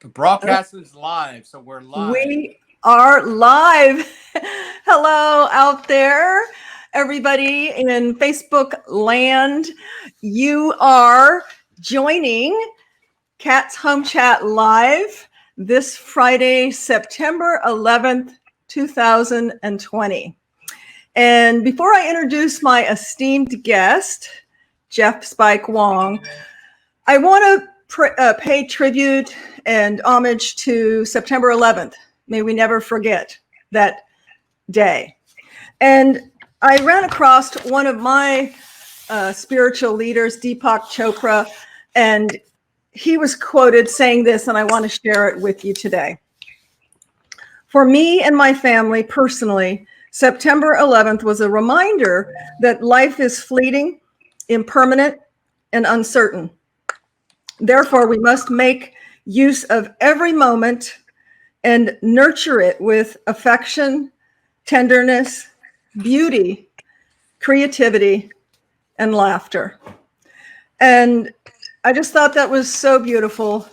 The broadcast is live, so we're live. We are live. Hello out there, everybody in Facebook land. You are joining Kat's Home Chat Live this Friday, September 11th, 2020. And before I introduce my esteemed guest, Jeff Spike Wong, I want to pay tribute and homage to September 11th. May we never forget that day. And I ran across one of my spiritual leaders, Deepak Chopra, and he was quoted saying this, and I want to share it with you today. For me and my family personally, September 11th was a reminder that life is fleeting, impermanent, and uncertain. Therefore, we must make use of every moment and nurture it with affection, tenderness, beauty, creativity, and laughter. And I just thought that was so beautiful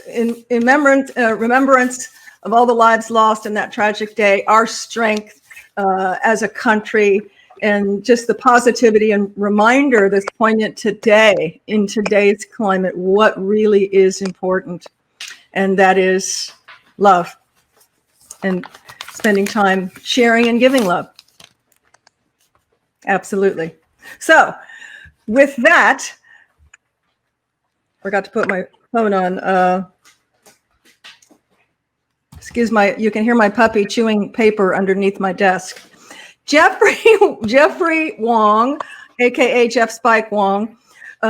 in remembrance of all the lives lost in that tragic day, our strength as a country, and just the positivity and reminder that's poignant today in today's climate, what really is important. And that is love and spending time sharing and giving love. Absolutely. So with that, forgot to put my phone on. You can hear my puppy chewing paper underneath my desk. Jeffrey Wong, aka Jeff Spike Wong,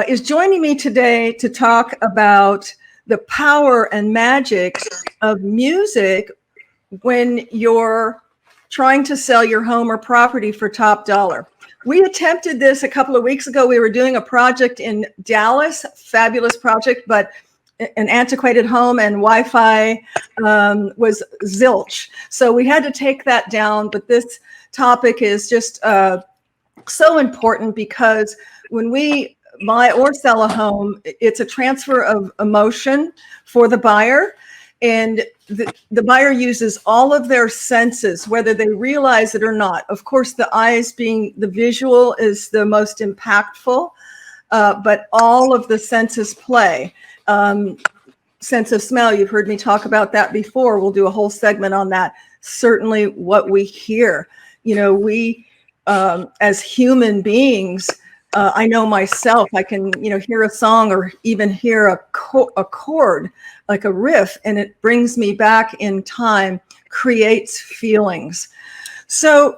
is joining me today to talk about the power and magic of music when you're trying to sell your home or property for top dollar. We attempted this a couple of weeks ago. We were doing a project in Dallas, fabulous project, but an antiquated home and Wi-Fi was zilch. So we had to take that down. But this topic is just so important because when we buy or sell a home, it's a transfer of emotion for the buyer. And the buyer uses all of their senses, whether they realize it or not. Of course, the eyes being the visual is the most impactful, but all of the senses play. Sense of smell, you've heard me talk about that before. We'll do a whole segment on that. Certainly what we hear. You know, we, as human beings, I know myself, I can, hear a song or even hear a chord, like a riff, and it brings me back in time, creates feelings. So,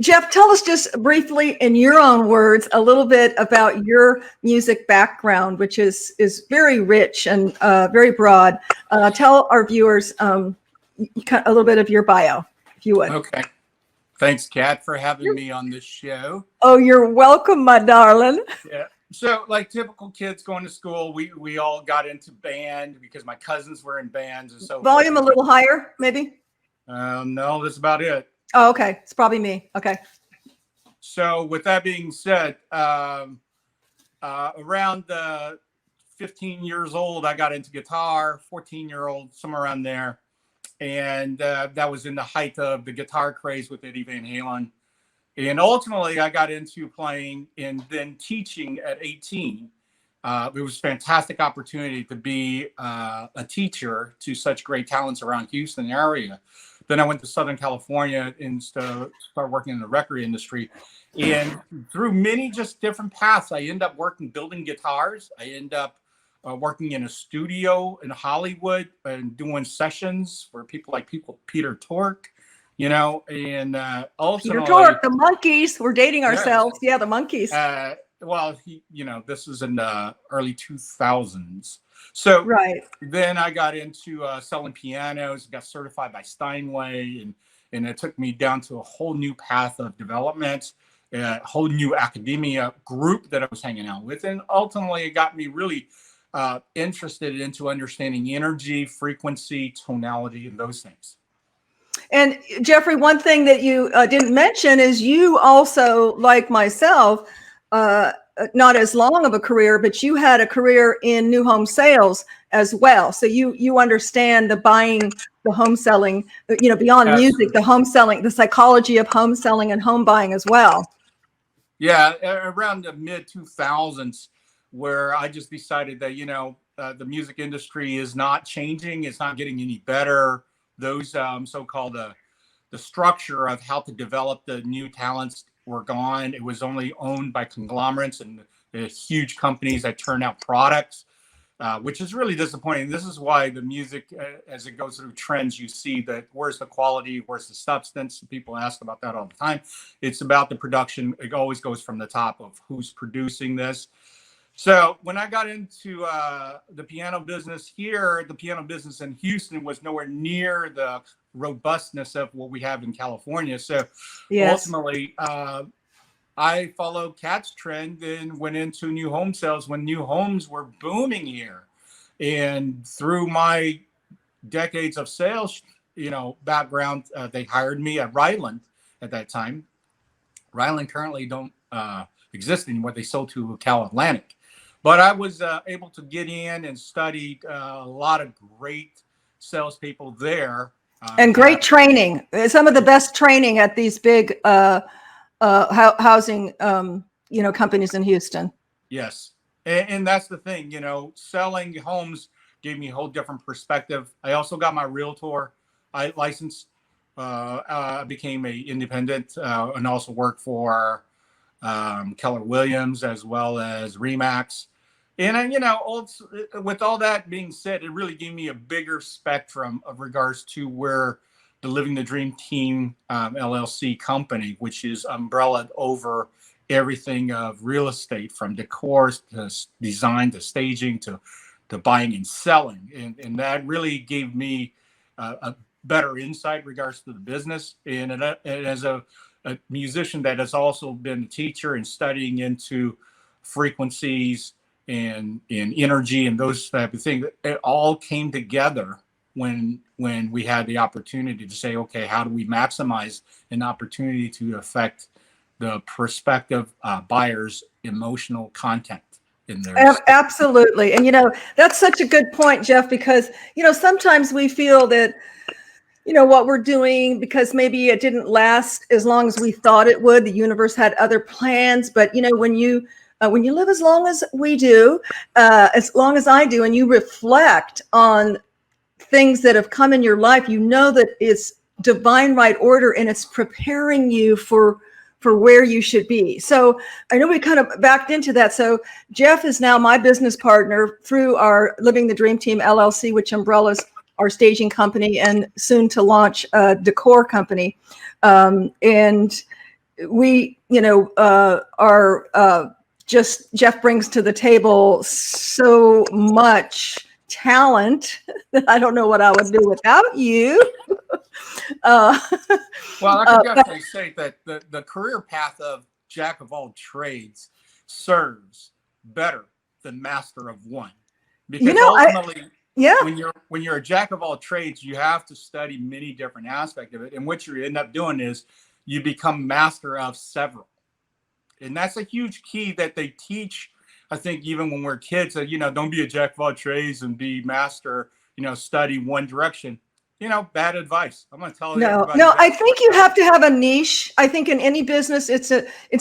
Jeff, tell us just briefly in your own words a little bit about your music background, which is very rich and very broad. Tell our viewers a little bit of your bio, if you would. Okay. Thanks, Kat, for having me on this show. Oh, you're welcome, my darling. Yeah. So, like typical kids going to school, we all got into band because my cousins were in bands and so. Volume a little higher, maybe? No, that's about it. Oh, okay. It's probably me. Okay. So, with that being said, around 15 years old, I got into guitar. 14-year-old, somewhere around there. And that was in the height of the guitar craze with Eddie Van Halen. And ultimately, I got into playing and then teaching at 18. It was a fantastic opportunity to be a teacher to such great talents around Houston area. Then I went to Southern California and started working in the record industry. And through many just different paths, I ended up building guitars. I ended up working in a studio in Hollywood and doing sessions for people like Peter Tork, and ultimately. Peter Tork, the Monkees. We're dating ourselves. Yeah, the Monkees. Well, this was in the early 2000s. So right. Then I got into selling pianos, got certified by Steinway, and it took me down to a whole new path of development, a whole new academia group that I was hanging out with. And ultimately, it got me really interested into understanding energy, frequency, tonality, and those things. And Jeffrey, one thing that you didn't mention is you also, like myself, not as long of a career, but you had a career in new home sales as well. So you understand the buying, the home selling, beyond music, the home selling, the psychology of home selling and home buying as well. Yeah, around the mid 2000s, where I just decided that the music industry is not changing, it's not getting any better. Those so-called the structure of how to develop the new talents were gone. It was only owned by conglomerates and the huge companies that turn out products, which is really disappointing. This is why the music, as it goes through trends, you see that where's the quality, where's the substance? People ask about that all the time. It's about the production. It always goes from the top of who's producing this. So when I got into the piano business here, the piano business in Houston was nowhere near the robustness of what we have in California. So ultimately, I followed Kat's trend and went into new home sales when new homes were booming here. And through my decades of sales, background, they hired me at Ryland at that time. Ryland currently don't exist anymore. They sold to Cal Atlantic. But I was able to get in and studied a lot of great salespeople there. And great training. Some of the best training at these big housing, companies in Houston. Yes. And that's the thing, selling homes gave me a whole different perspective. I also got my realtor license. I became an independent and also worked for Keller Williams as well as Remax. And, with all that being said, it really gave me a bigger spectrum of regards to where the Living the Dream Team LLC company, which is umbrellaed over everything of real estate, from decor to design to staging to buying and selling. And that really gave me a better insight regards to the business. And as a musician that has also been a teacher and studying into frequencies and energy and those type of things, it all came together when we had the opportunity to say, okay, how do we maximize an opportunity to affect the prospective buyer's emotional content in there? Absolutely. And, that's such a good point, Jeff, because, sometimes we feel that, what we're doing, because maybe it didn't last as long as we thought it would. The universe had other plans. But, when you live as long as we do, as long as I do, and you reflect on things that have come in your life, that it's divine right order and it's preparing you for where you should be. So I know we kind of backed into that. So Jeff is now my business partner through our Living the Dream Team LLC, which umbrellas our staging company and soon to launch a decor company. And we, are just, Jeff brings to the table so much talent that I don't know what I would do without you. Well, I can definitely say that the career path of jack of all trades serves better than master of one, because ultimately, when you're a jack of all trades, you have to study many different aspects of it, and what you end up doing is you become master of several. And that's a huge key that they teach, I think, even when we're kids, that, don't be a jack of all trades and be master, study one direction. Bad advice. I'm going to tell you. No, I think you have to have a niche. I think in any business, it's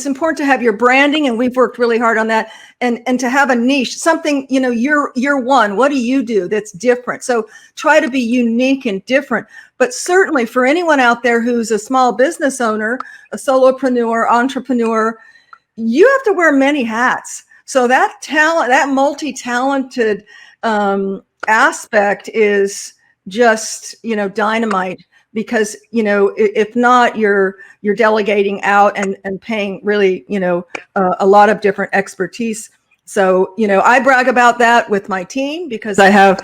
important to have your branding, and we've worked really hard on that, and to have a niche, something, you're one. What do you do that's different? So try to be unique and different. But certainly for anyone out there who's a small business owner, a solopreneur, entrepreneur, you have to wear many hats. So that talent, that multi-talented aspect is just, dynamite, because, if not, you're delegating out and paying really, a lot of different expertise. So, I brag about that with my team, because I have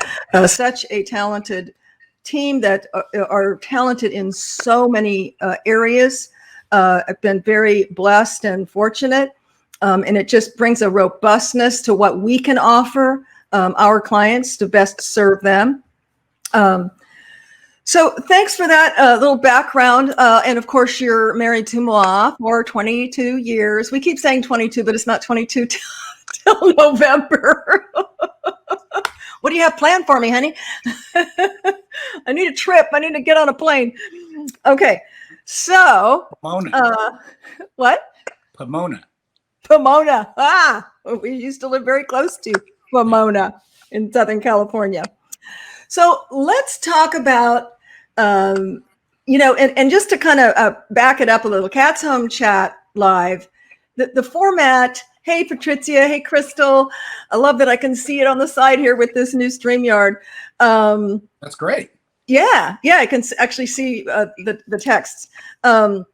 such a talented team that are talented in so many areas. I've been very blessed and fortunate, and it just brings a robustness to what we can offer our clients to best serve them. So thanks for that little background. And of course, you're married to Moi for 22 years. We keep saying 22, but it's not 22 till November. What do you have planned for me, honey? I need a trip. I need to get on a plane. Okay. So, Pomona. What? Pomona. Pomona. We used to live very close to Pomona in Southern California. So let's talk about, and just to kind of back it up a little, Cat's Home Chat Live, the format. Hey, Patrizia. Hey, Crystal. I love that I can see it on the side here with this new StreamYard. That's great. Yeah, I can actually see the texts. I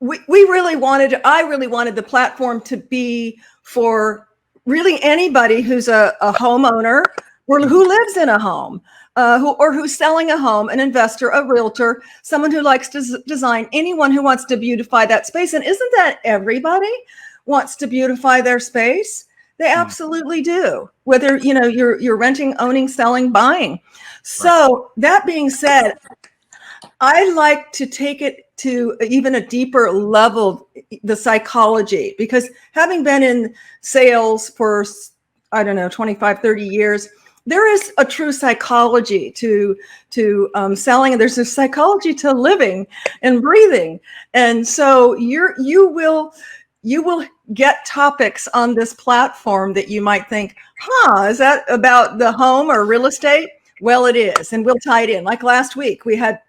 really wanted the platform to be for really anybody who's a homeowner or who lives in a home, who's selling a home, an investor, a realtor, someone who likes to design, anyone who wants to beautify that space. And isn't that everybody wants to beautify their space? They absolutely do. Whether you're renting, owning, selling, buying. So that being said, I like to take it to even a deeper level, the psychology, because having been in sales for, 25, 30 years, there is a true psychology to selling, and there's a psychology to living and breathing. And so you will get topics on this platform that you might think, is that about the home or real estate? Well, it is. And we'll tie it in. Like last week, we had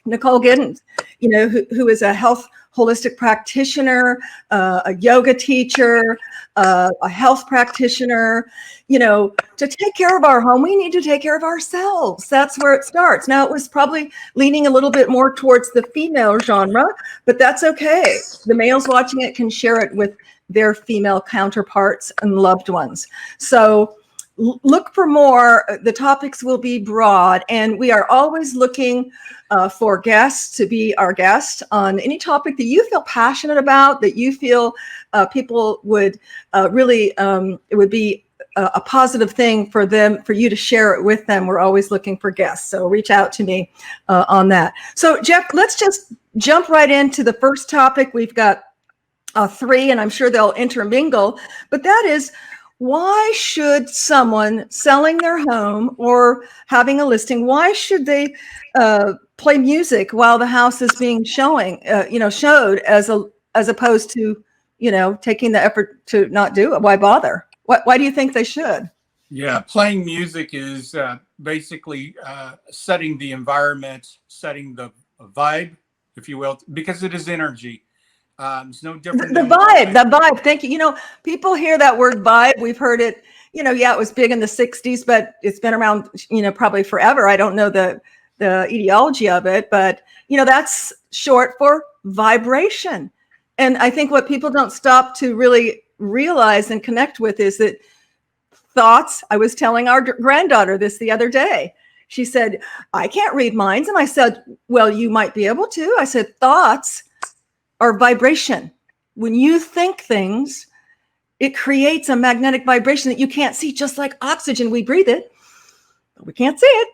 Nicole Giddens, who is a health holistic practitioner, a yoga teacher, a health practitioner. To take care of our home, we need to take care of ourselves. That's where it starts. Now, it was probably leaning a little bit more towards the female genre, but that's okay. The males watching it can share it with their female counterparts and loved ones. So look for more. The topics will be broad, and we are always looking for guests to be our guest on any topic that you feel passionate about, that you feel people would really, it would be a positive thing for you to share it with them. We're always looking for guests. So reach out to me on that. So Jeff, let's just jump right into the first topic. We've got 3, and I'm sure they'll intermingle, but that is, why should someone selling their home or having a listing, why should they play music while the house is being showed as opposed to, taking the effort to not do it? Why bother? Why do you think they should? Yeah, playing music is basically setting the environment, setting the vibe, if you will, because it is energy. It's no different. The vibe. Thank you. People hear that word vibe. We've heard it, it was big in the 60s, but it's been around, probably forever. I don't know the etiology of it, but, that's short for vibration. And I think what people don't stop to really realize and connect with is that thoughts. I was telling our granddaughter this the other day. She said, I can't read minds. And I said, well, you might be able to. I said, thoughts are vibration. When you think things, it creates a magnetic vibration that you can't see, just like oxygen. We breathe it, but we can't see it.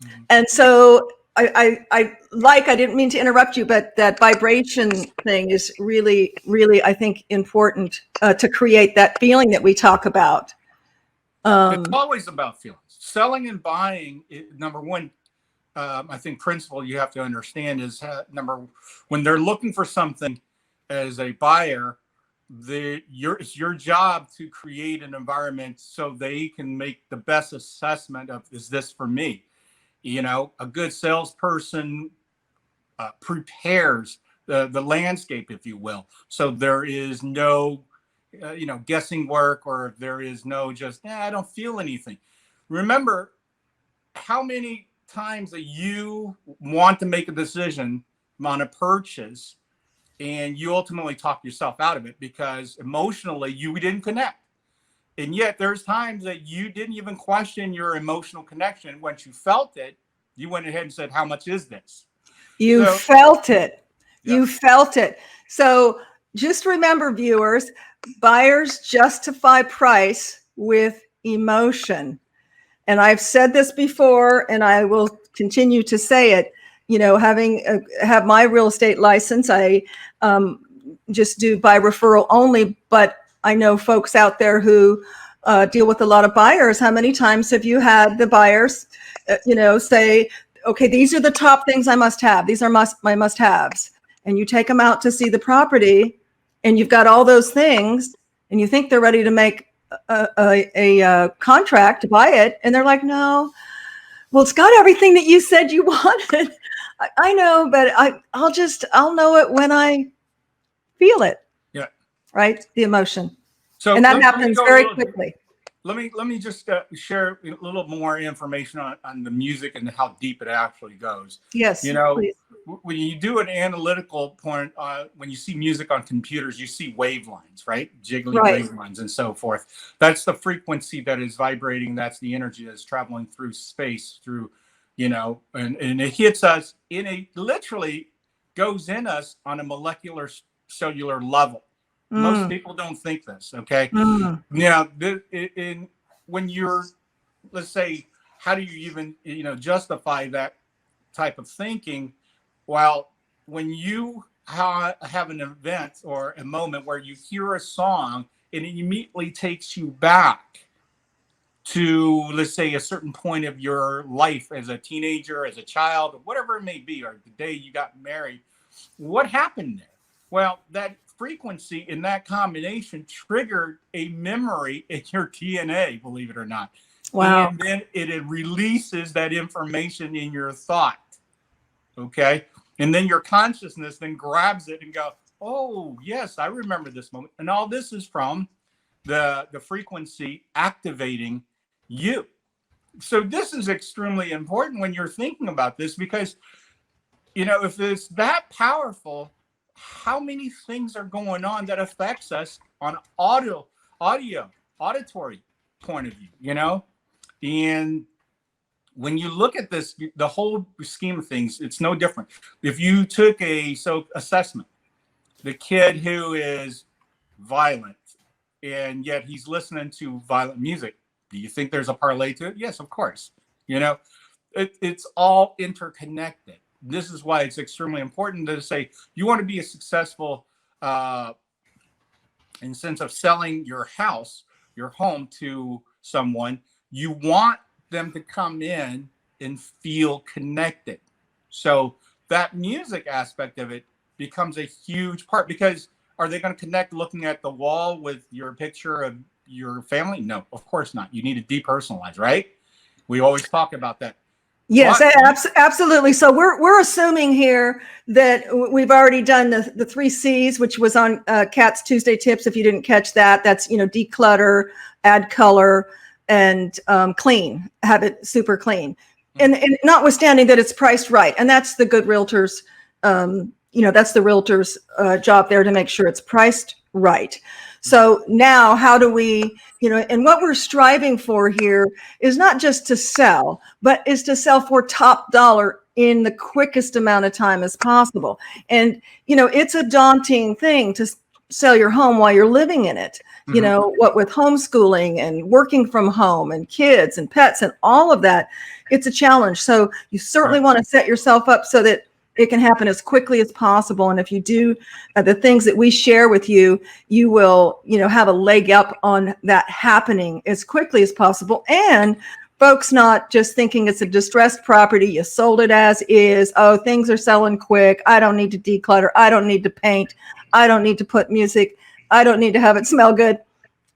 Mm-hmm. And so I didn't mean to interrupt you, but that vibration thing is really, really, I think, important to create that feeling that we talk about. It's always about feelings. Selling and buying, number one, I think principle you have to understand is when they're looking for something as a buyer, it's your job to create an environment so they can make the best assessment of, is this for me? A good salesperson prepares the landscape, if you will. So there is no, guessing work, or there is no just, I don't feel anything. Remember how many times that you want to make a decision on a purchase and you ultimately talk yourself out of it because emotionally you didn't connect. And yet there's times that you didn't even question your emotional connection. Once you felt it, you went ahead and said, how much is this? You felt it. Yeah. You felt it. So just remember, viewers, buyers justify price with emotion. And I've said this before, and I will continue to say it. Have my real estate license, I just do by referral only. But I know folks out there who deal with a lot of buyers. How many times have you had the buyers, say, okay, these are the top things I must have. These are my must-haves. And you take them out to see the property, and you've got all those things, and you think they're ready to make a contract to buy it, and they're like, no, well, it's got everything that you said you wanted. I know, but I'll know it when I feel it. Yeah. Right. The emotion. So and that happens very quickly. Let me just share a little more information on the music and how deep it actually goes. Yes. Please. When you do an analytical point, when you see music on computers, you see wave lines, right? Jiggly wave lines and so forth. That's the frequency that is vibrating. That's the energy that's traveling through space, through, and it hits us literally goes in us on a molecular cellular level. Most people don't think this, okay? Now, when you're, let's say, how do you even, justify that type of thinking? Well, when you have an event or a moment where you hear a song and it immediately takes you back to, let's say, a certain point of your life as a teenager, as a child, or whatever it may be, or the day you got married, what happened there? Well, that frequency in that combination triggered a memory in your DNA, believe it or not. Wow. And then it releases that information in your thought. Okay. And then your consciousness then grabs it and go, oh, yes, I remember this moment. And all this is from the frequency activating you. So this is extremely important when you're thinking about this, because, if it's that powerful, how many things are going on that affects us on auditory point of view, and when you look at this, the whole scheme of things, it's no different. If you took assessment, the kid who is violent and yet he's listening to violent music, do you think there's a parlay to it? Yes, of course. It's all interconnected. This is why it's extremely important to say you want to be a successful in the sense of selling your house, your home to someone. You want them to come in and feel connected. So that music aspect of it becomes a huge part, because are they going to connect looking at the wall with your picture of your family? No, of course not. You need to depersonalize, right? We always talk about that. Yes, absolutely. So we're assuming here that we've already done the 3 C's, which was on Kat's Tuesday tips. If you didn't catch that, that's, declutter, add color, and clean, have it super clean. And notwithstanding that it's priced right. And that's the good realtor's, that's the realtor's job there to make sure it's priced right. So now how do we, and what we're striving for here is not just to sell, but is to sell for top dollar in the quickest amount of time as possible. And, it's a daunting thing to sell your home while you're living in it. What with homeschooling and working from home and kids and pets and all of that, it's a challenge. So you certainly want to set yourself up so that it can happen as quickly as possible. And if you do the things that we share with you, you will, have a leg up on that happening as quickly as possible. And folks not just thinking it's a distressed property, you sold it as is. Oh, things are selling quick. I don't need to declutter. I don't need to paint. I don't need to put music. I don't need to have it smell good.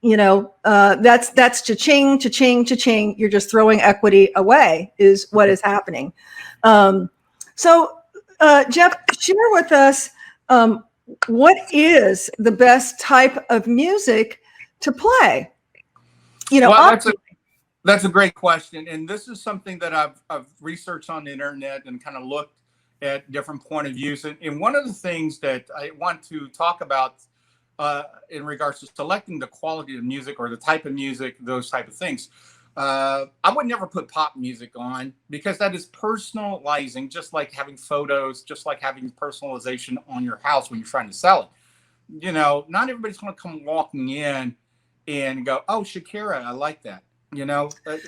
That's cha-ching, cha-ching, cha-ching. You're just throwing equity away is what is happening. So Jeff, share with us what is the best type of music to play? That's a great question, and this is something that I've researched on the internet and kind of looked at different point of views. And one of the things that I want to talk about in regards to selecting the quality of music or the type of music, those type of things. I would never put pop music on, because that is personalizing, just like having photos, just like having personalization on your house when you're trying to sell it. Not everybody's going to come walking in and go, oh, Shakira, I like that.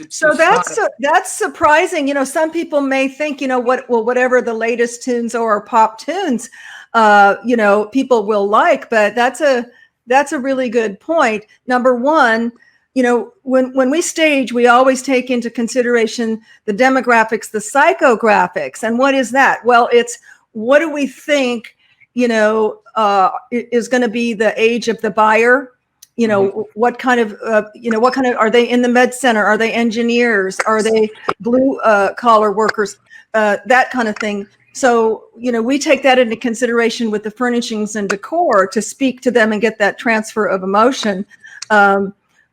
So that's surprising. Some people may think, whatever the latest tunes or pop tunes, people will like, but that's a really good point. Number one, when we stage, we always take into consideration the demographics, the psychographics. And what is that? Well, it's what do we think, is going to be the age of the buyer? What kind of, are they in the med center? Are they engineers? Are they blue collar workers? That kind of thing. So, we take that into consideration with the furnishings and decor to speak to them and get that transfer of emotion.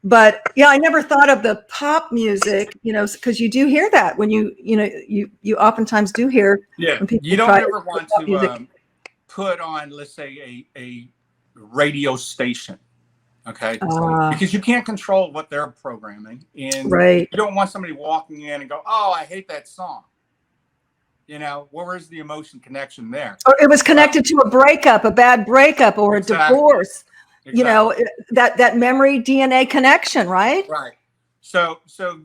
But yeah, I never thought of the pop music, because you do hear that when you oftentimes do hear. Yeah, when people you don't try ever want to put on, let's say, a radio station, okay? Because you can't control what they're programming, and right. you don't want somebody walking in and go, "Oh, I hate that song." Where's the emotion connection there? Or it was connected to a breakup, a bad breakup, or a divorce. Exactly. That memory DNA connection, right? Right. So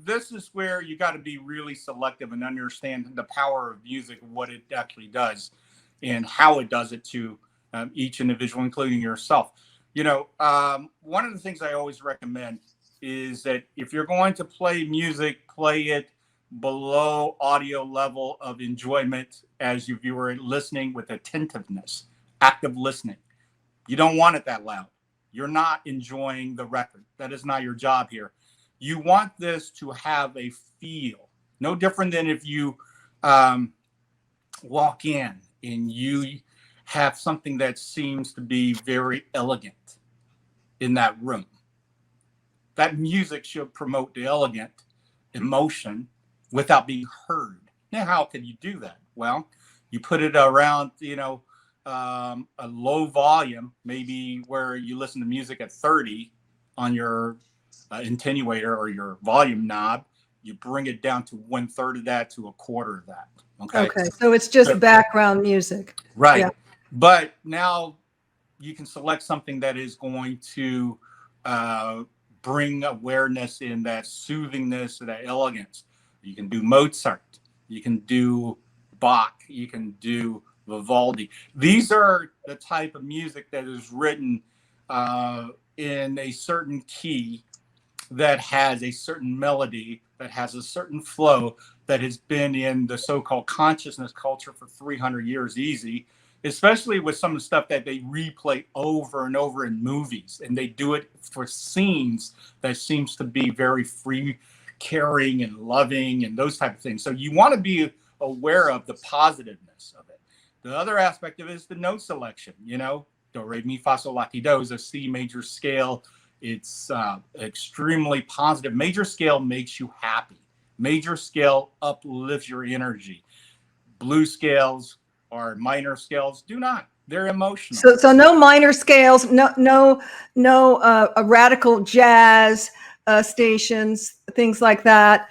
this is where you got to be really selective and understand the power of music, what it actually does, and how it does it to each individual, including yourself. One of the things I always recommend is that if you're going to play music, play it below audio level of enjoyment as if you were listening with attentiveness, active listening. You don't want it that loud. You're not enjoying the record. That is not your job here. You want this to have a feel, no different than if you walk in and you have something that seems to be very elegant in that room. That music should promote the elegant emotion without being heard. Now, how can you do that? Well, you put it around, a low volume, maybe where you listen to music at 30 on your attenuator or your volume knob. You bring it down to 1/3 of that to 1/4 of that. Okay. So it's just background music. Right. Yeah. But now you can select something that is going to bring awareness in that soothingness, that elegance. You can do Mozart. You can do Bach. You can do Vivaldi. These are the type of music that is written in a certain key that has a certain melody, that has a certain flow, that has been in the so-called consciousness culture for 300 years easy, especially with some of the stuff that they replay over and over in movies. And they do it for scenes that seems to be very free, caring and loving and those type of things. So you want to be aware of the positiveness of it. The other aspect of it is the note selection. Do, re, mi, fa, sol, la, ti, do is a C major scale. It's extremely positive. Major scale makes you happy. Major scale uplifts your energy. Blue scales or minor scales do not. They're emotional. So no minor scales, no radical jazz stations, things like that.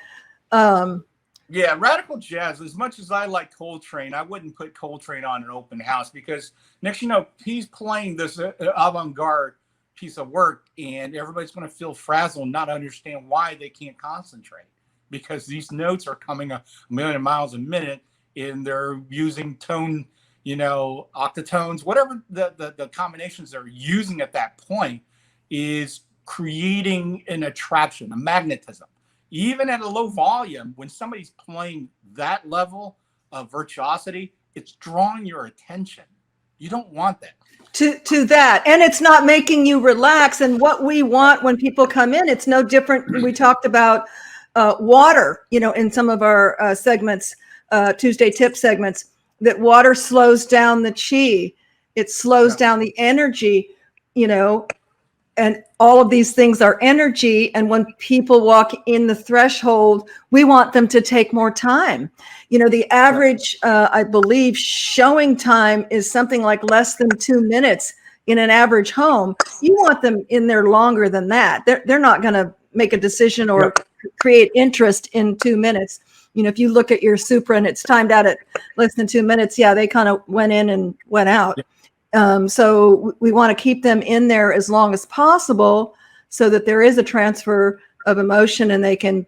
Yeah, radical jazz. As much as I like Coltrane, I wouldn't put Coltrane on an open house because next he's playing this avant-garde piece of work and everybody's going to feel frazzled and not understand why they can't concentrate because these notes are coming a million miles a minute and they're using tone, octatones, whatever the combinations they're using at that point is creating an attraction, a magnetism. Even at a low volume, when somebody's playing that level of virtuosity, it's drawing your attention. You don't want that. To that. And it's not making you relax. And what we want when people come in, it's no different. We talked about water, in some of our segments, Tuesday tip segments, that water slows down the chi. It slows down the energy, and all of these things are energy. And when people walk in the threshold, we want them to take more time. The average, I believe, showing time is something like less than 2 minutes in an average home. You want them in there longer than that. They're not going to make a decision or create interest in 2 minutes. If you look at your Supra and it's timed out at less than 2 minutes, they kind of went in and went out. So we want to keep them in there as long as possible so that there is a transfer of emotion and they can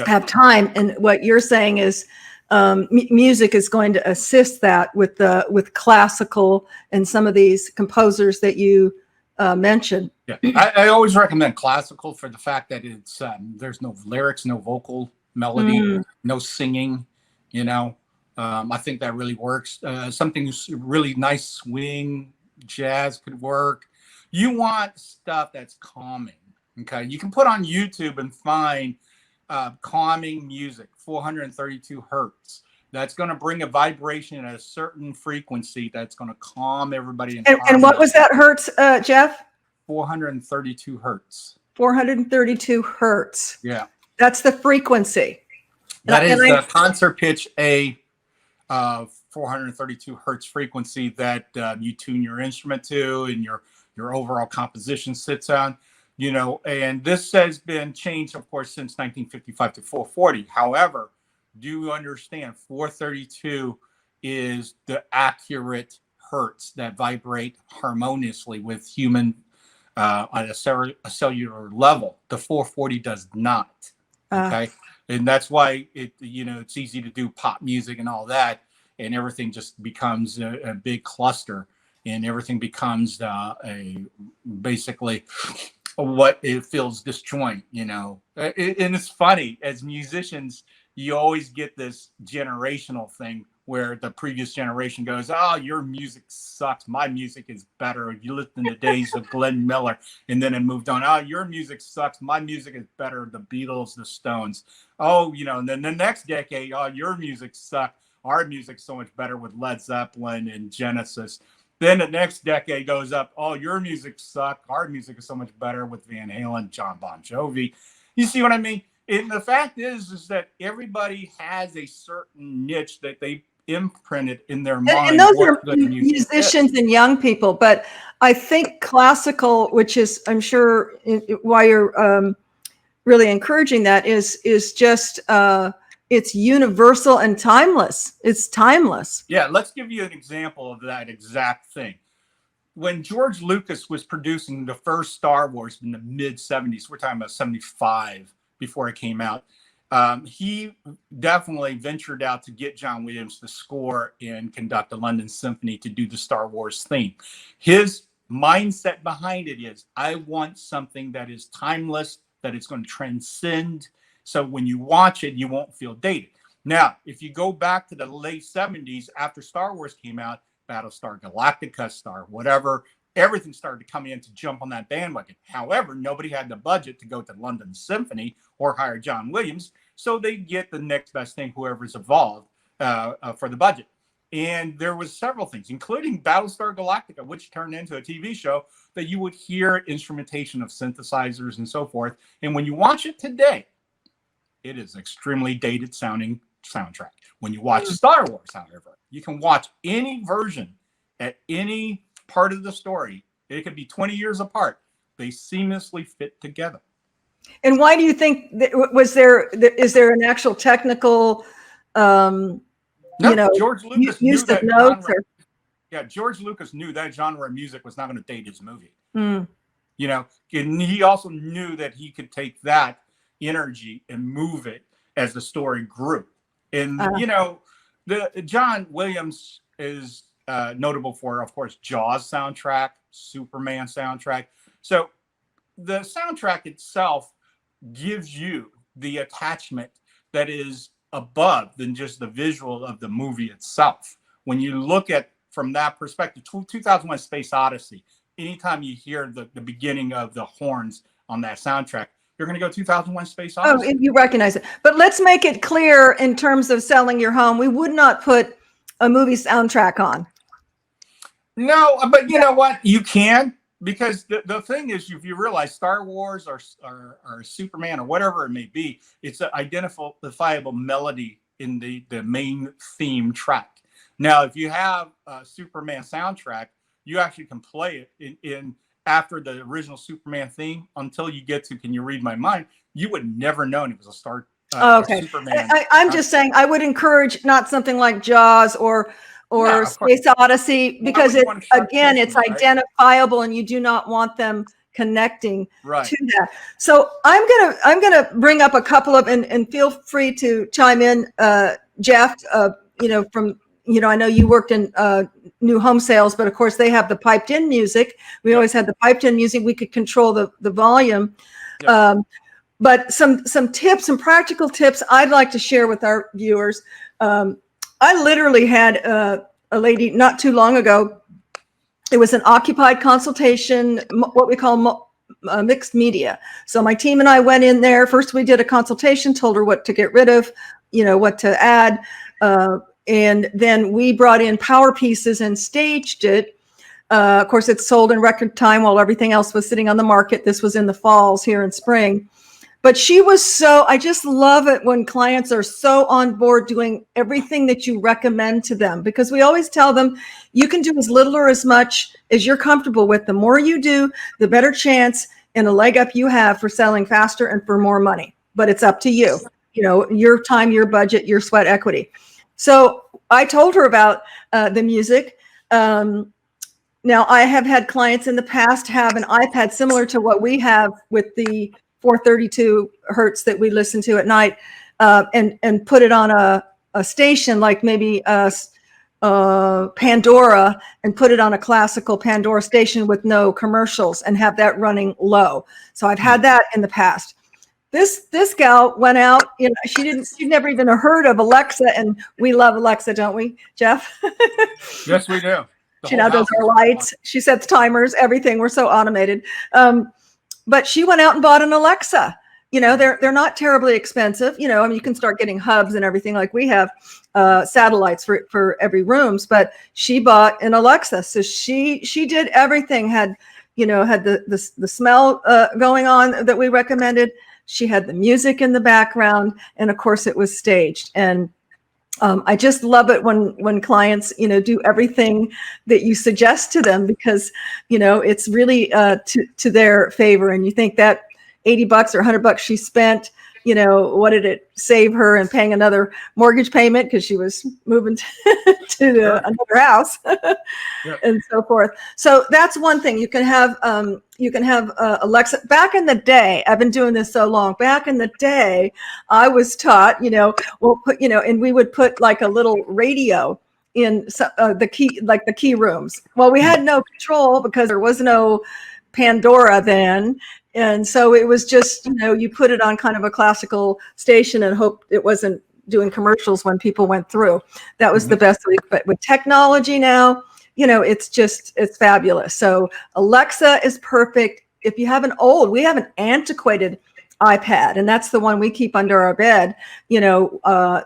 have time. And what you're saying is music is going to assist that with classical and some of these composers that you mention. Yeah, I always recommend classical for the fact that it's there's no lyrics, no vocal melody, no singing. You know, I think that really works. Something really nice, swing, jazz could work. You want stuff that's calming. Okay, you can put on YouTube and find calming music, 432 hertz. That's going to bring a vibration at a certain frequency that's going to calm everybody. And what was that hertz, Jeff? 432 hertz. 432 hertz. Yeah. That's the frequency. That is the concert pitch A 432 hertz frequency that you tune your instrument to and your overall composition sits on. You know, and this has been changed, of course, since 1955 to 440. However, do you understand 432 is the accurate hertz that vibrate harmoniously with human on a cellular level. The 440 does not. Okay. And that's why it's easy to do pop music and all that. And everything just becomes a big cluster and everything becomes basically what it feels disjoint, and it's funny as musicians, you always get this generational thing where the previous generation goes, oh, your music sucks. My music is better. You listen to the days of Glenn Miller. And then it moved on. Oh, your music sucks. My music is better. The Beatles, the Stones. Oh, and then the next decade, oh, your music sucks. Our music's so much better with Led Zeppelin and Genesis. Then the next decade goes up. Oh, your music sucks. Our music is so much better with Van Halen, John Bon Jovi. You see what I mean? And the fact is that everybody has a certain niche that they imprinted in their mind. And those are musicians and young people. But I think classical, which is, I'm sure, why you're really encouraging that, is just it's universal and timeless. It's timeless. Yeah, let's give you an example of that exact thing. When George Lucas was producing the first Star Wars in the mid 70s, we're talking about 75 before it came out, he definitely ventured out to get John Williams to score and conduct the London Symphony to do the Star Wars theme. His mindset behind it is, I want something that is timeless, that is going to transcend. So when you watch it, you won't feel dated. Now, if you go back to the late 70s, after Star Wars came out, Battlestar Galactica, whatever, everything started to come in to jump on that bandwagon. However, nobody had the budget to go to London Symphony or hire John Williams. So they get the next best thing, whoever's evolved for the budget. And there was several things, including Battlestar Galactica, which turned into a TV show that you would hear instrumentation of synthesizers and so forth. And when you watch it today, it is extremely dated sounding soundtrack. When you watch Star Wars, however, you can watch any version at any part of the story. It could be 20 years apart. They seamlessly fit together. And why do you think is there an actual technical George Lucas use of notes? George Lucas knew that genre of music was not going to date his movie. And he also knew that he could take that energy and move it as the story grew. And the John Williams is notable for, of course, Jaws soundtrack, Superman soundtrack. So the soundtrack itself gives you the attachment that is above than just the visual of the movie itself. When you look at from that perspective, 2001 Space Odyssey, anytime you hear the beginning of the horns on that soundtrack, you're going to go 2001 Space Odyssey. Oh, you recognize it. But let's make it clear in terms of selling your home. We would not put a movie soundtrack on. No, but you know what? You can, because the thing is, if you realize Star Wars or Superman or whatever it may be, it's an identifiable melody in the main theme track. Now, if you have a Superman soundtrack, you actually can play it in after the original Superman theme until you get to Can You Read My Mind. You would never known it was a Superman. I'm just saying I would encourage not something like Jaws or Space Odyssey, because it's identifiable and you do not want them connecting to that. So I'm gonna bring up a couple of and feel free to chime in, Jeff, from you know, I know you worked in new home sales, but of course they have the piped in music. We always had the piped in music. We could control the volume. Yep. But some tips, some practical tips I'd like to share with our viewers. I literally had a lady not too long ago. It was an occupied consultation, what we call mixed media. So my team and I went in there. First, we did a consultation, told her what to get rid of, you know, what to add. And then we brought in power pieces and staged it. Of course, it's sold in record time while everything else was sitting on the market. This was in the falls here in spring. But she was I just love it when clients are so on board doing everything that you recommend to them, because we always tell them you can do as little or as much as you're comfortable with. The more you do, the better chance and a leg up you have for selling faster and for more money. But it's up to you, you know, your time, your budget, your sweat equity. So I told her about the music. Now, I have had clients in the past have an iPad similar to what we have with the 432 hertz that we listen to at night, and put it on a station like maybe Pandora, and put it on a classical Pandora station with no commercials and have that running low. So I've had that in the past. This gal went out, you know, she'd never even heard of Alexa, and we love Alexa, don't we, Jeff? Yes, we do. She now does our lights. She sets timers, everything. We're so automated. But she went out and bought an Alexa. You know, they're not terribly expensive. You know, I mean, you can start getting hubs and everything like we have, satellites for every rooms. But she bought an Alexa, so she did everything. Had the smell going on that we recommended. She had the music in the background, and of course, it was staged. And I just love it when clients, you know, do everything that you suggest to them, because, you know, it's really to their favor. And you think that $80 or $100 she spent, you know, what did it save her in paying another mortgage payment because she was moving to another house and so forth. So that's one thing. You can have Alexa. Back in the day, I've been doing this so long. Back in the day, I was taught, you know, we'll put, you know, and we would put like a little radio in the key rooms. Well, we had no control because there was no Pandora then. And so it was just, you know, you put it on kind of a classical station and hope it wasn't doing commercials when people went through. That was the best way. But with technology now, you know, it's fabulous. So Alexa is perfect. If you have we have an antiquated iPad, and that's the one we keep under our bed, you know,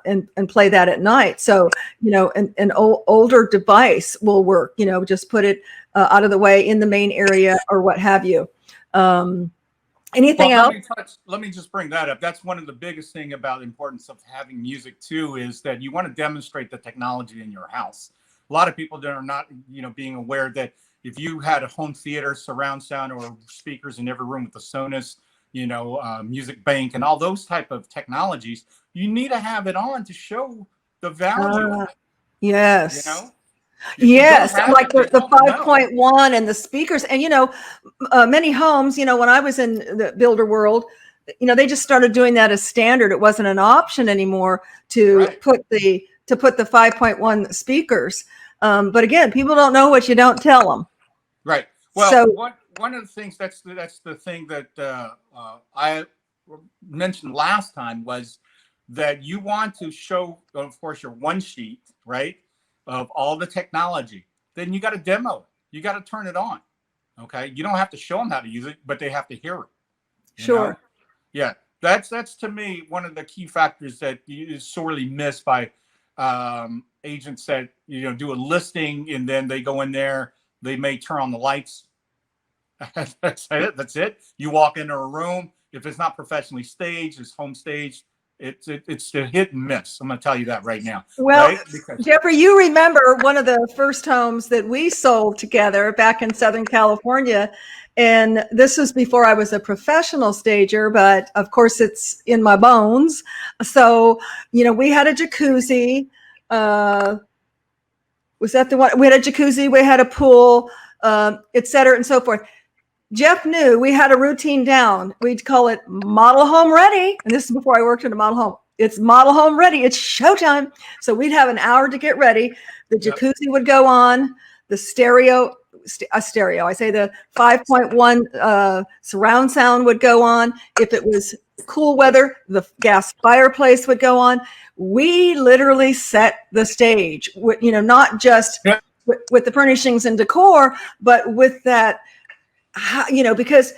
and play that at night. So, you know, an older device will work, you know, just put it out of the way in the main area or what have you. Anything else? Let me just bring that up. That's one of the biggest thing about the importance of having music too, is that you want to demonstrate the technology in your house. A lot of people that are not, you know, being aware that if you had a home theater, surround sound, or speakers in every room with the Sonos, you know, music bank and all those type of technologies, you need to have it on to show the value. Yes. You know? Yes, like the 5.1 and the speakers. And, you know, many homes, you know, when I was in the builder world, you know, they just started doing that as standard. It wasn't an option anymore to put the 5.1 speakers. But again, people don't know what you don't tell them. Right. Well, so, one of the things that's the thing that I mentioned last time was that you want to show, of course, your one sheet, right, of all the technology. Then you got to demo it. You got to turn it on. Okay. You don't have to show them how to use it, but they have to hear it. Sure. Know? Yeah. That's to me one of the key factors that is sorely missed by agents that, you know, do a listing and then they go in there, they may turn on the lights. That's it. You walk into a room. If it's not professionally staged, it's home staged. It's a hit and miss. I'm going to tell you that right now. Well, right? Jeffrey, you remember one of the first homes that we sold together back in Southern California. And this was before I was a professional stager, but of course it's in my bones. So, you know, we had a jacuzzi. Was that the one? We had a jacuzzi, we had a pool, et cetera, and so forth. Jeff knew we had a routine down. We'd call it model home ready. And this is before I worked in a model home. it's model home ready. It's showtime. So we'd have an hour to get ready. The jacuzzi would go on. The stereo. I say the 5.1 surround sound would go on. If it was cool weather, the gas fireplace would go on. We literally set the stage, not just with the furnishings and decor, but with that, because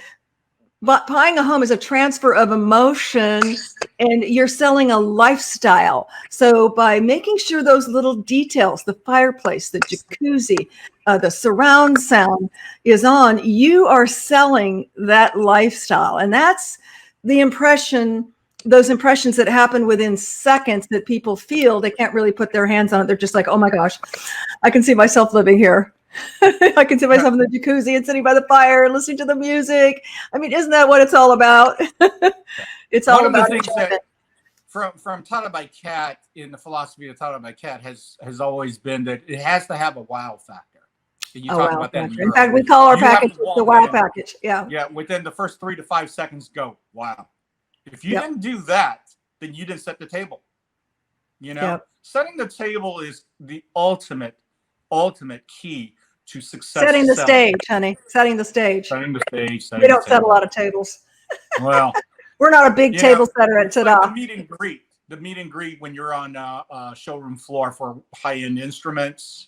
buying a home is a transfer of emotion, and you're selling a lifestyle. So by making sure those little details, the fireplace, the jacuzzi, the surround sound is on, you are selling that lifestyle. And that's the impression, those impressions that happen within seconds that people feel. They can't really put their hands on it. They're just like, oh my gosh, I can see myself living here. I can see myself in the jacuzzi and sitting by the fire and listening to the music. I mean, isn't that what it's all about? It's all about enjoyment. From tadabykat, in the philosophy of tadabykat has always been that it has to have a wow factor. And you talk about that. In fact, we call our package the wow package. Yeah. Yeah. Within the first 3 to 5 seconds, go wow. If you didn't do that, then you didn't set the table. Setting the table is the ultimate key to success. Setting the stage, honey. Setting the stage. Setting the stage. We don't set a lot of tables. Well, we're not a big table setter at Tada. Like the meet and greet when you're on a showroom floor for high-end instruments.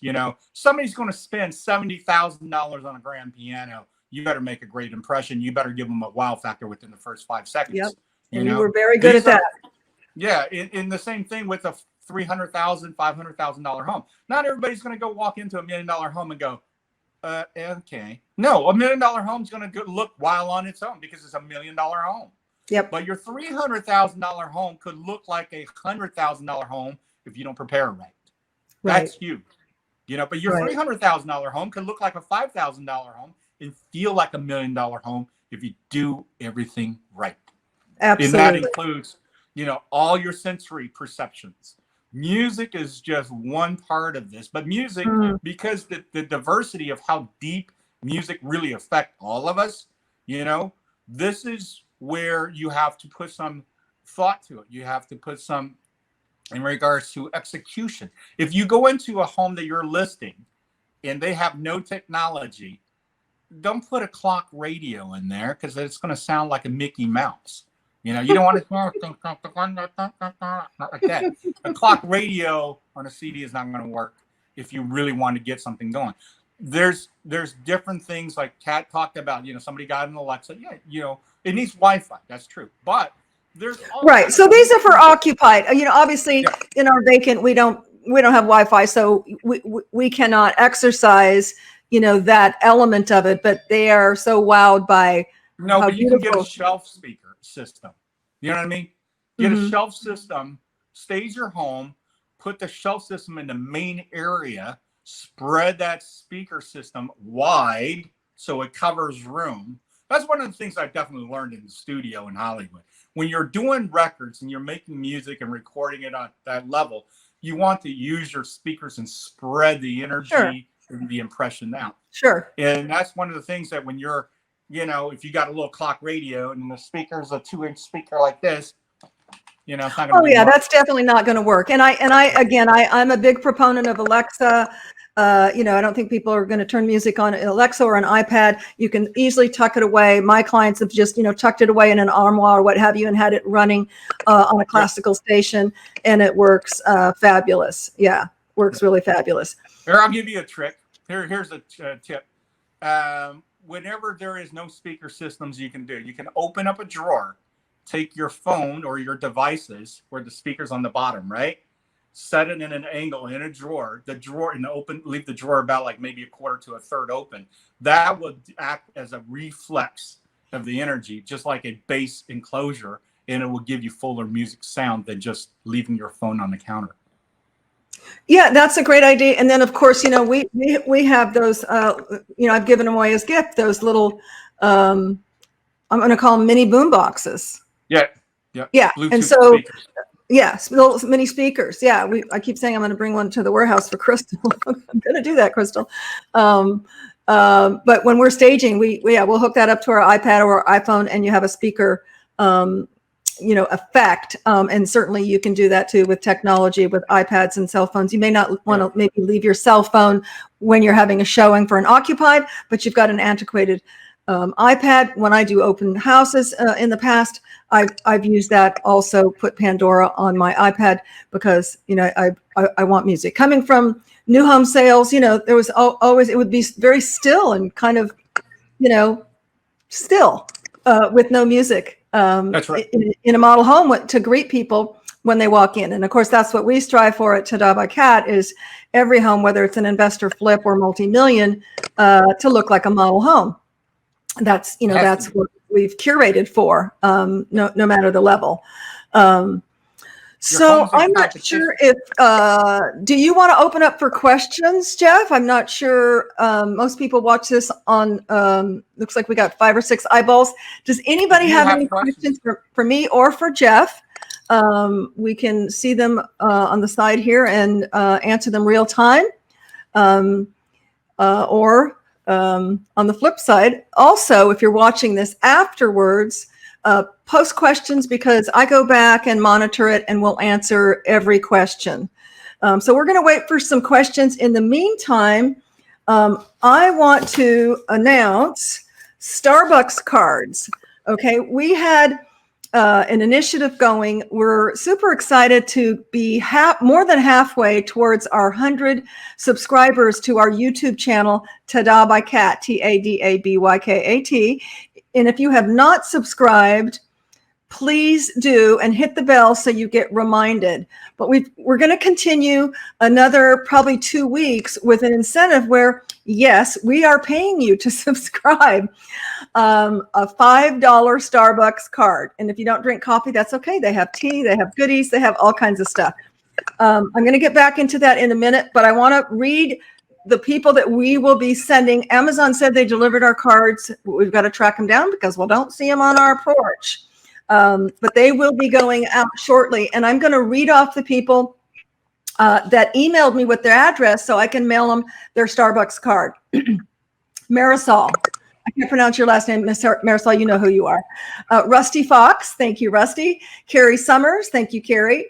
Somebody's going to spend $70,000 on a grand piano. You better make a great impression. You better give them a wow factor within the first 5 seconds. Yep. And you were very good at that. Yeah. In the same thing with a $300,000, $500,000 home. Not everybody's going to go walk into $1 million home and go, okay. No, $1 million home is going to look wild on its own because it's $1 million home. Yep. But your $300,000 home could look like a $100,000 home if you don't prepare right. That's huge. But your $300,000 home could look like a $5,000 home and feel like $1 million home if you do everything right. Absolutely. And that includes, all your sensory perceptions. Music is just one part of this, but music, because the diversity of how deep music really affects all of us, this is where you have to put some thought to it. You have to put some in regards to execution. If you go into a home that you're listing and they have no technology, don't put a clock radio in there because it's going to sound like a Mickey Mouse. You don't want to not like that. A clock radio on a CD is not going to work if you really want to get something going. There's different things like Kat talked about. Somebody got an Alexa. Yeah, it needs Wi-Fi. That's true. But there's right. So these are for occupied. Obviously in our vacant we don't have Wi-Fi, so we cannot exercise that element of it. But they are so wowed by but you can get a shelf speaker system. You know what I mean? Get a shelf system, stage your home, put the shelf system in the main area, spread that speaker system wide so it covers room. That's one of the things I definitely learned in the studio in Hollywood. When you're doing records and you're making music and recording it on that level, you want to use your speakers and spread the energy and the impression out. Sure. And that's one of the things that when you're if you got a little clock radio and the speaker's a 2-inch speaker like this, it's not going to that's definitely not going to work. And I'm a big proponent of Alexa. I don't think people are going to turn music on Alexa or an iPad. You can easily tuck it away. My clients have just, tucked it away in an armoire or what have you and had it running on a classical station, and it works fabulous. Yeah, works really fabulous. Here, I'll give you a trick. Here's a tip. Whenever there is no speaker systems you can open up a drawer, take your phone or your devices where the speaker's on the bottom, right? Set it in an angle in a drawer, leave the drawer about like maybe a quarter to a third open. That would act as a reflex of the energy, just like a bass enclosure, and it will give you fuller music sound than just leaving your phone on the counter. Yeah, that's a great idea. And then, of course, we have those, I've given them away as gift, those little, I'm going to call them mini boom boxes. Yeah. Bluetooth and so, speakers. Little mini speakers. Yeah. I keep saying I'm going to bring one to the warehouse for Crystal. I'm going to do that, Crystal. But when we're staging, we'll hook that up to our iPad or our iPhone, and you have a speaker, effect. And certainly you can do that too with technology, with iPads and cell phones. You may not want to maybe leave your cell phone when you're having a showing for an occupied, but you've got an antiquated iPad. When I do open houses in the past, I've used that also, put Pandora on my iPad because, I want music. Coming from new home sales, there was always, it would be very still and kind of, still with no music. That's right. In a model home to greet people when they walk in. And of course, that's what we strive for at tadabykat, is every home, whether it's an investor flip or multi-million, to look like a model home. That's what we've curated for, no matter the level. So I'm not sure if, do you want to open up for questions, Jeff? I'm not sure. Most people watch this on, looks like we got 5 or 6 eyeballs. Does anybody have any questions for me or for Jeff? We can see them on the side here and answer them real time. Or on the flip side, also, if you're watching this afterwards, post questions, because I go back and monitor it and we'll answer every question. So we're going to wait for some questions. In the meantime, I want to announce Starbucks cards. Okay, we had an initiative going. We're super excited to be more than halfway towards our 100 subscribers to our YouTube channel, Tadabykat, Tadabykat. And if you have not subscribed, please do, and hit the bell so you get reminded. But we're going to continue another probably 2 weeks with an incentive where, yes, we are paying you to subscribe, a $5 Starbucks card. And if you don't drink coffee, that's okay. They have tea, they have goodies, they have all kinds of stuff. I'm going to get back into that in a minute, but I want to read the people that we will be sending. Amazon said they delivered our cards. We've got to track them down because we don't see them on our porch. But they will be going out shortly. And I'm going to read off the people that emailed me with their address so I can mail them their Starbucks card. Marisol. I can't pronounce your last name, Miss Marisol. You know who you are. Rusty Fox. Thank you, Rusty. Carrie Summers. Thank you, Carrie.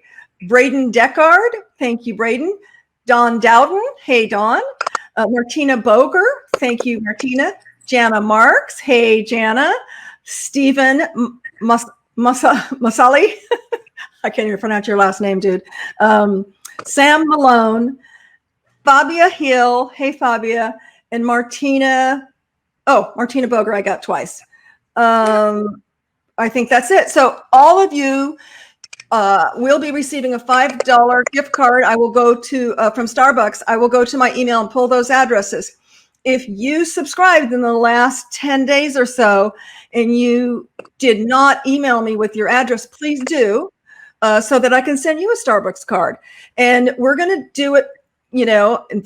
Braden Deckard. Thank you, Braden. Dawn Dowden. Hey, Dawn. Martina Boger. Thank you, Martina. Jana Marks. Hey, Jana. Stephen Masali. I can't even pronounce your last name, dude. Sam Malone. Fabia Hill. Hey, Fabia. And Martina. Oh, Martina Boger, I got twice. I think that's it. So all of you will be receiving a $5 gift card. I will go to, from Starbucks, I will go to my email and pull those addresses. If you subscribed in the last 10 days or so and you did not email me with your address, please do, so that I can send you a Starbucks card. And we're going to do it,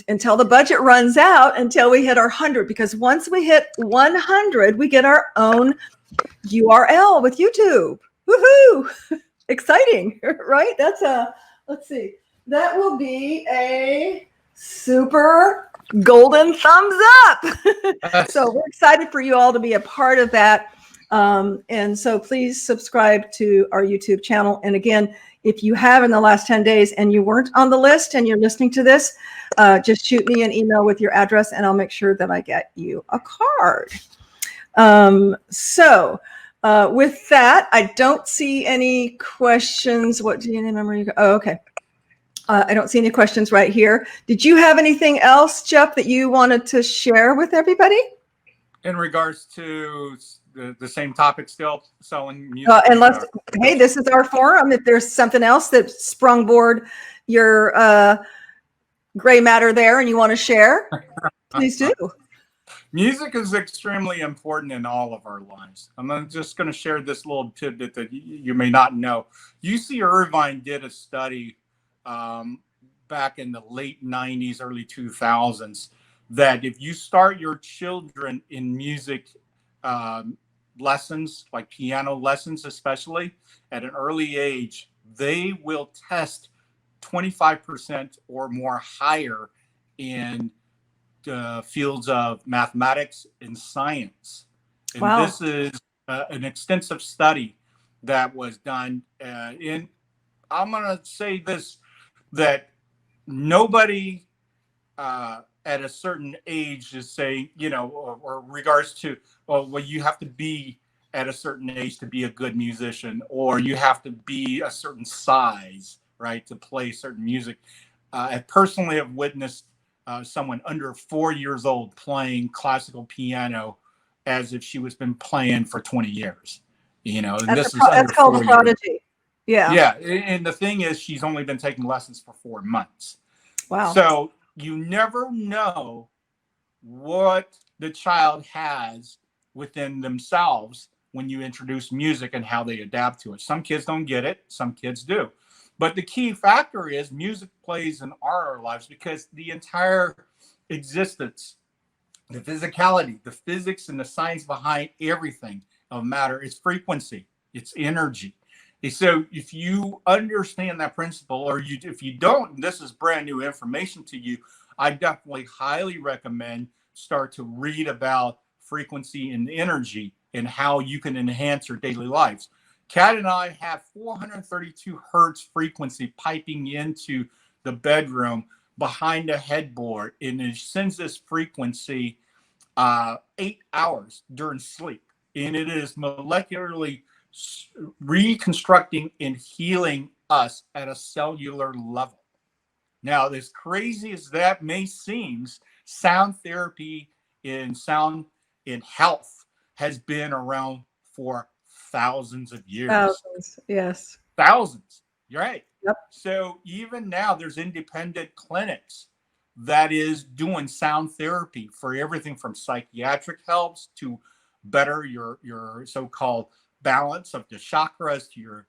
until the budget runs out, until we hit our 100, because once we hit 100, we get our own URL with YouTube. Woohoo! Exciting, right? That's let's see. That will be a super golden thumbs up. So we're excited for you all to be a part of that. And so please subscribe to our YouTube channel. And again, if you have in the last 10 days and you weren't on the list and you're listening to this, just shoot me an email with your address and I'll make sure that I get you a card. With that, I don't see any questions. What do you remember? Oh, okay. I don't see any questions right here. Did you have anything else, Jeff, that you wanted to share with everybody? In regards to the same topic, still selling music. Hey, this is our forum. If there's something else that sprung board your gray matter there and you want to share, please do. Music is extremely important in all of our lives. I'm just going to share this little tidbit that you may not know. UC Irvine did a study back in the late 90s, early 2000s, that if you start your children in music lessons, like piano lessons especially, at an early age, they will test 25% or more higher in the fields of mathematics and science. And This is an extensive study that was done. And I'm going to say this, that nobody at a certain age is saying, or regards to, well, you have to be at a certain age to be a good musician, or you have to be a certain size, right, to play certain music. I personally have witnessed someone under 4 years old playing classical piano as if she was been playing for 20 years, and this is under That's called a 4 years. prodigy. Yeah. Yeah. And the thing is, she's only been taking lessons for 4 months. Wow. So you never know what the child has within themselves when you introduce music and how they adapt to it. Some kids don't get it, some kids do. But the key factor is music plays in our lives, because the entire existence, the physicality, the physics and the science behind everything of matter is frequency, it's energy. And so if you understand that principle, or if you don't, and this is brand new information to you, I definitely highly recommend start to read about frequency and energy and how you can enhance your daily lives. Kat and I have 432 hertz frequency piping into the bedroom behind the headboard, and it sends this frequency 8 hours during sleep, and it is molecularly reconstructing and healing us at a cellular level. Now, as crazy as that may seem, sound therapy and sound in health has been around for thousands of years. Thousands, yes. Thousands, you're right. Yep. So even now, there's independent clinics that is doing sound therapy for everything from psychiatric helps to better your so-called balance of the chakras to your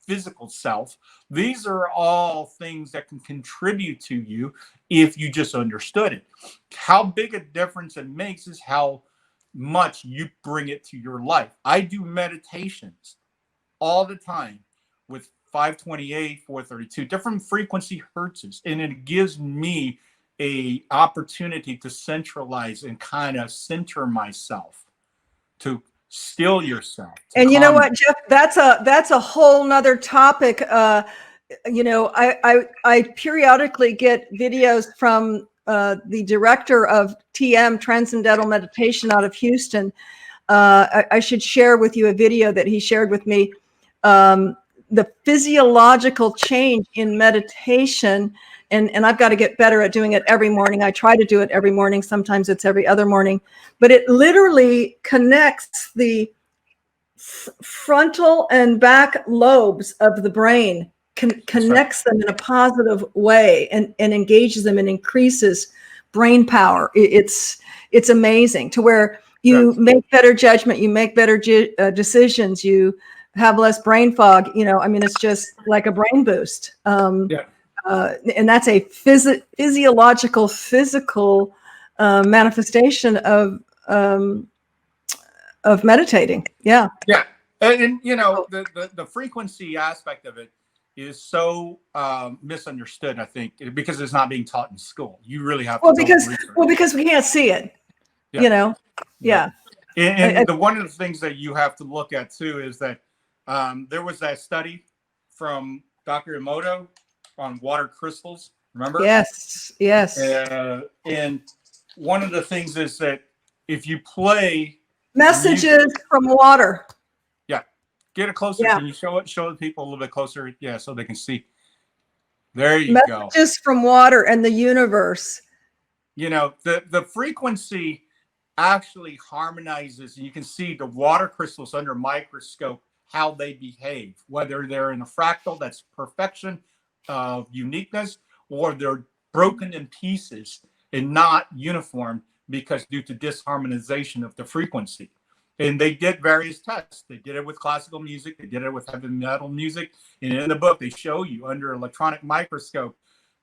physical self. These are all things that can contribute to you if you just understood it. How big a difference it makes is how much you bring it to your life. I do meditations all the time with 528, 432, different frequency hertzes, and it gives me a opportunity to centralize and kind of center myself, to still yourself. And you know what, Jeff, that's a whole nother topic. I periodically get videos from the director of TM, Transcendental Meditation, out of Houston. I should share with you a video that he shared with me. The physiological change in meditation, and I've got to get better at doing it every morning. I try to do it every morning. Sometimes it's every other morning, but it literally connects the frontal and back lobes of the brain, connects them in a positive way, and engages them and increases brain power. It's amazing, to where you make better judgment, you make better decisions, you have less brain fog. It's just like a brain boost. And that's a physiological, physical manifestation of meditating. Yeah. And the frequency aspect of it is so misunderstood, I think, because it's not being taught in school. You really have to because we can't see it. And one of the things that you have to look at too is that there was that study from Dr. Emoto on water crystals. Remember? Yes. And one of the things is that if you play messages from water. Yeah. Get it closer. Can you show the people a little bit closer? Yeah, so they can see. There you go. Messages from water and the universe. The frequency actually harmonizes, and you can see the water crystals under a microscope, how they behave, whether they're in a fractal, that's perfection of uniqueness, or they're broken in pieces and not uniform because due to disharmonization of the frequency. And they did various tests. They did it with classical music. They did it with heavy metal music. And in the book, they show you under electronic microscope,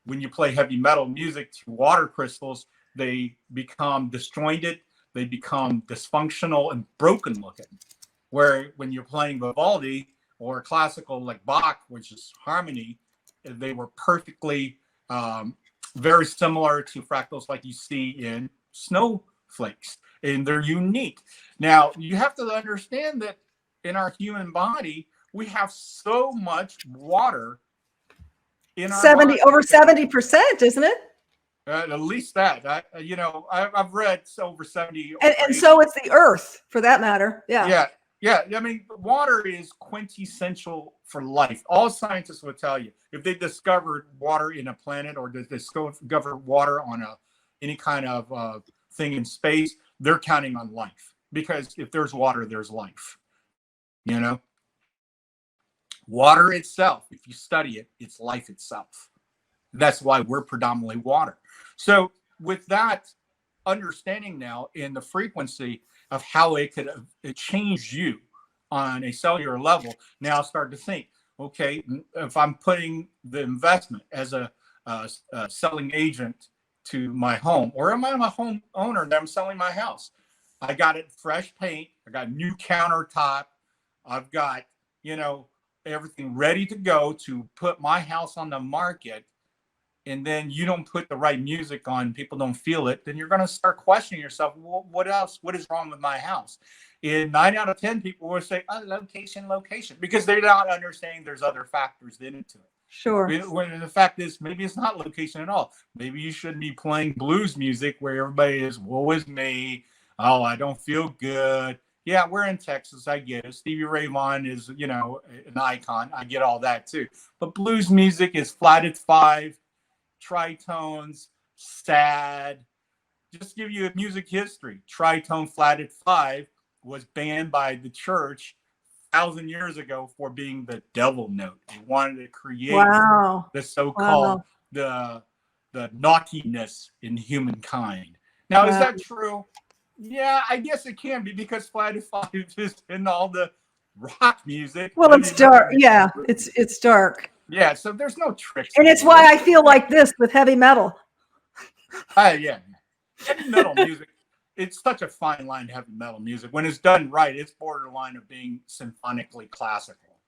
when you play heavy metal music to water crystals, they become disjointed, they become dysfunctional and broken looking. Where when you're playing Vivaldi or classical like Bach, which is harmony, they were perfectly very similar to fractals like you see in snowflakes, and they're unique. Now, you have to understand that in our human body, We have so much water in our 70 body. over 70%, isn't it? At least that. I've read over 70. And Over so 80. it's the earth, for that matter. Yeah. Yeah. I mean, water is quintessential for life. All scientists will tell you if they discovered water in a planet or they discover water on any kind of thing in space, they're counting on life, because if there's water, there's life. You know, water itself, if you study it, it's life itself. That's why we're predominantly water. So with that understanding now in the frequency of how it could change you on a cellular level, now start to think, okay, if I'm putting the investment as a selling agent to my home, or am I a home owner that I'm selling my house? I got it fresh paint. I got new countertop. I've got, everything ready to go to put my house on the market. And then you don't put the right music on, people don't feel it, then you're going to start questioning yourself. Well, what else? What is wrong with my house? And 9 out of 10 people will say, oh, location, because they're not understanding there's other factors into it. Sure. When the fact is, maybe it's not location at all. Maybe you shouldn't be playing blues music where everybody is, woe is me. Oh, I don't feel good. Yeah, we're in Texas. I get it. Stevie Ray Vaughan is, an icon. I get all that too. But blues music is flatted 5, tritones, sad. Just give you a music history. Tritone flatted 5 was banned by the church 1,000 years ago for being the devil note. They wanted to create the so-called the naughtiness in humankind. Now, is that true? Yeah, I guess it can be, because flatted 5 is in all the rock music. Well, it's dark. Yeah, it's dark. Yeah, so there's no tricks. And it's why I feel like this with heavy metal. Yeah. Heavy metal music, it's such a fine line, heavy metal music. When it's done right, it's borderline of being symphonically classical.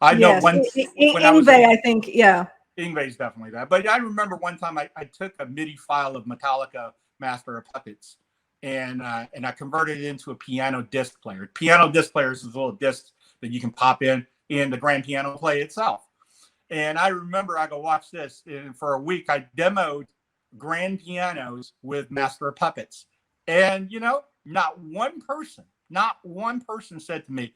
I know when Yngwie, I think, yeah. Yngwie's definitely that. But I remember one time I took a MIDI file of Metallica Master of Puppets, and I converted it into a piano disc player. Piano disc player is a little disc that you can pop in the grand piano play itself. And I remember I go watch this, and for a week I demoed grand pianos with Master of Puppets. And, not one person said to me,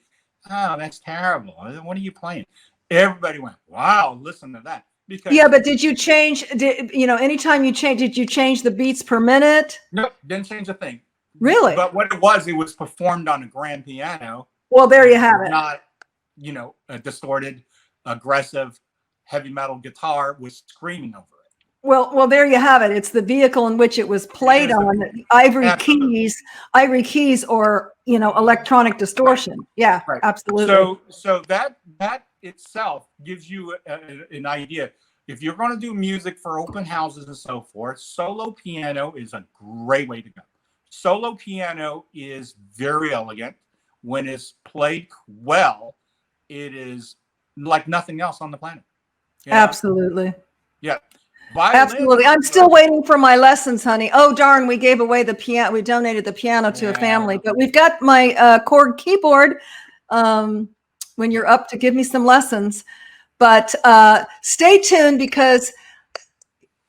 oh, that's terrible. What are you playing? Everybody went, wow, listen to that. Because yeah, but did you change, anytime you change, did you change the beats per minute? Nope, didn't change a thing. Really? But what it was performed on a grand piano. Well, there you have it. Not, a distorted, aggressive, heavy metal guitar was screaming over it. Well, there you have it. It's the vehicle in which it was played on, ivory keys, or electronic distortion. Yeah, right. Absolutely. So that itself gives you an idea. If you're going to do music for open houses and so forth, solo piano is a great way to go. Solo piano is very elegant. When it's played well, it is like nothing else on the planet. Absolutely. Yeah. Violin, absolutely. I'm still waiting for my lessons, honey. Oh, darn. We gave away the piano. We donated the piano to a family, but we've got my chord keyboard when you're up to give me some lessons. But stay tuned, because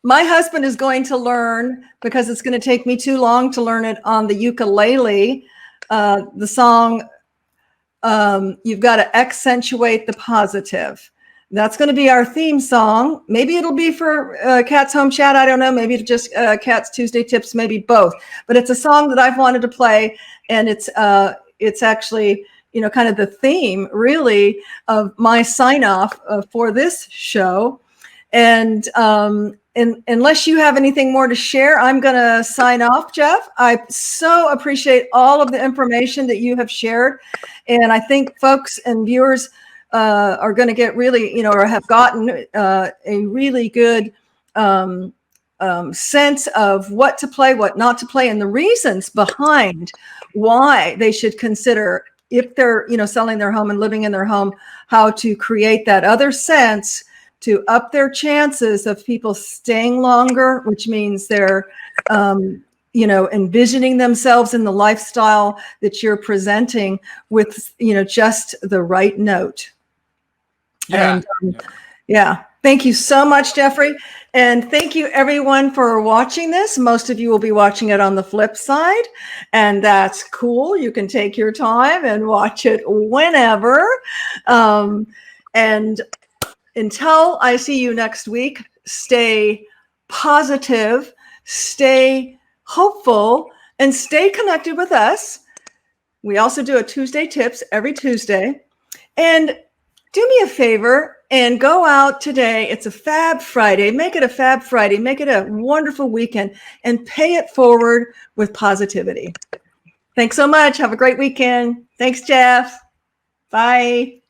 my husband is going to learn, because it's going to take me too long to learn it on the ukulele, the song, You've Got to Accentuate the Positive. That's going to be our theme song. Maybe it'll be for Kat's Home Chat. I don't know. Maybe it's just Kat's Tuesday Tips, maybe both. But it's a song that I've wanted to play, and it's actually, kind of the theme, really, of my sign-off for this show. And unless you have anything more to share, I'm going to sign off, Jeff. I so appreciate all of the information that you have shared. And I think folks and viewers are going to get really, or have gotten a really good sense of what to play, what not to play, and the reasons behind why they should consider, if they're, selling their home and living in their home, how to create that other sense to up their chances of people staying longer, which means they're, envisioning themselves in the lifestyle that you're presenting with, just the right note. Yeah. And yeah. Thank you so much, Jeffrey. And thank you everyone for watching this. Most of you will be watching it on the flip side, and that's cool. You can take your time and watch it whenever. And until I see you next week, stay positive, stay hopeful, and stay connected with us. We also do a Tuesday Tips every Tuesday. And do me a favor and go out today. It's a Fab Friday. Make it a Fab Friday. Make it a wonderful weekend and pay it forward with positivity. Thanks so much. Have a great weekend. Thanks, Jeff. Bye.